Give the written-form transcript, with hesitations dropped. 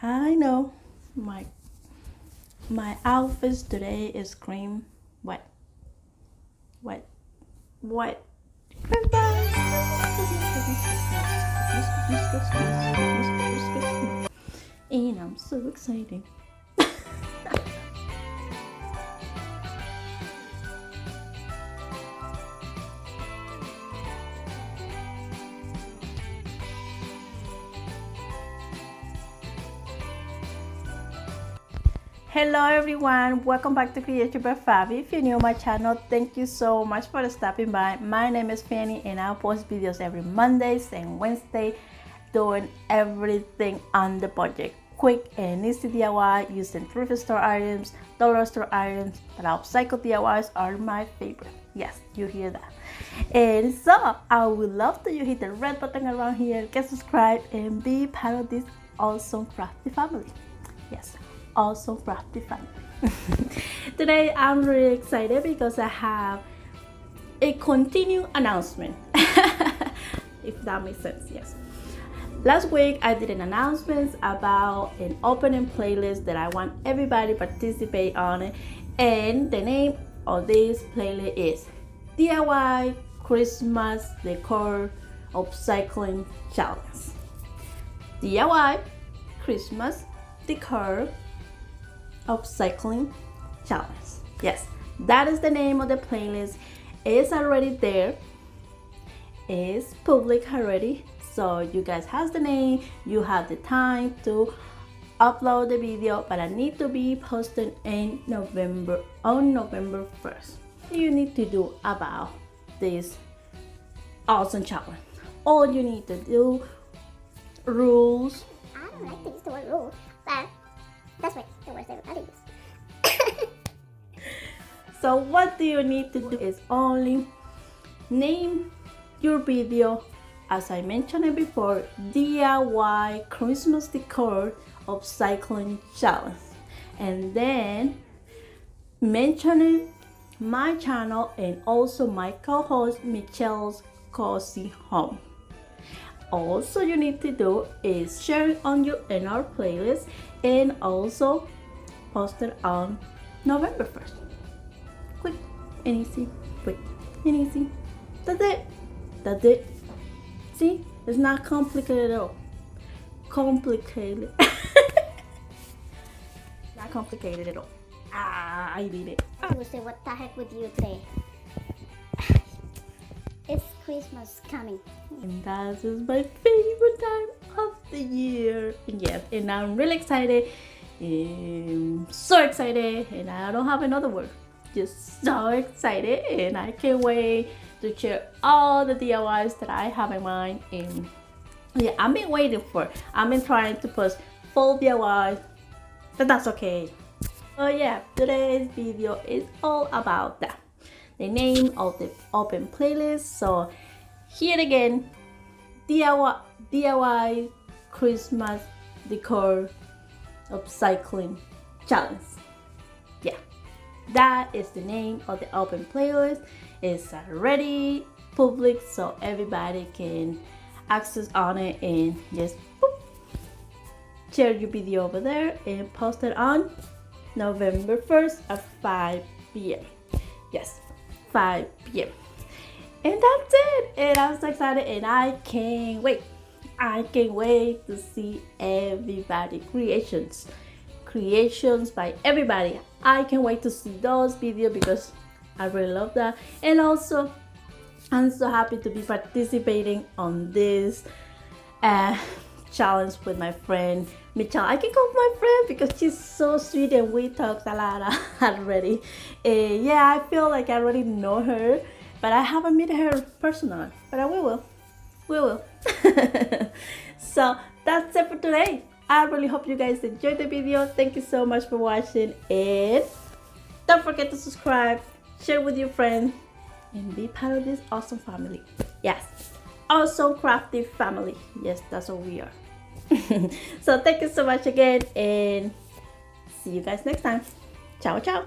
I know my outfit today is cream wet. Christmas. And I'm so excited. Hello everyone, welcome back to Creation by Favi. If you're new to my channel, thank you so much for stopping by. My name is Fanny and I post videos every Mondays and Wednesday doing everything on the budget. Quick and easy DIY using thrift store items, dollar store items, but upcycled DIYs are my favorite. Yes, you hear that. And so I would love that you hit the red button around here, get subscribed, and be part of this awesome crafty family. Yes. Also crafty family. Today I'm really excited because I have a continued announcement. If that makes sense, yes. Last week I did an announcement about an opening playlist that I want everybody to participate on it, and the name of this playlist is DIY Christmas Decor Upcycling Challenge. DIY Christmas Decor Upcycling Challenge. Yes, that is the name of the playlist. It's already there. It's public already, so you guys have the name. You have the time to upload the video, but I need to be posted in November, on November 1st. You need to do about this awesome challenge. All you need to do, rules. I don't like to use the word rules, but that's what the words everybody use. So what do you need to do is only name your video, as I mentioned it before, DIY Christmas Decor Upcycling Challenge, and then mention my channel and also my co-host Michelle's Cozy Home. Also you need to do is share it on in our playlist and also post it on November 1st. Quick and easy, quick and easy. That's it. That's it. See, it's not complicated at all. Complicated. Not complicated at all. I did it. I will say, what the heck with you today? It's Christmas coming. And that is my favorite time of the year. And yes, and I'm really excited. So excited, and I don't have another word. Just so excited, and I can't wait to share all the DIYs that I have in mind. And yeah, I've been trying to post full DIYs, but that's okay. So yeah, today's video is all about that. The name of the open playlist. So here again, DIY Christmas Decor Upcycling Challenge. Yeah, that is the name of the open playlist. It's already public, so everybody can access on it and just boop, share your video over there and post it on November 1st at 5 p.m. Yes, 5 p.m. And that's it. And I'm so excited, and I can't wait. I can't wait to see everybody creations by everybody. I can't wait to see those videos because I really love that. And also I'm so happy to be participating on this challenge with my friend Michelle. I can call her my friend because she's so sweet and we talked a lot already. Yeah, I feel like I already know her, but I haven't met her personally, but we will. So that's it for today. I really hope you guys enjoyed the video. Thank you so much for watching, and don't forget to subscribe, share with your friends, and be part of this awesome family. Yes, awesome crafty family. Yes, that's what we are. So thank you so much again, and see you guys next time. Ciao, ciao.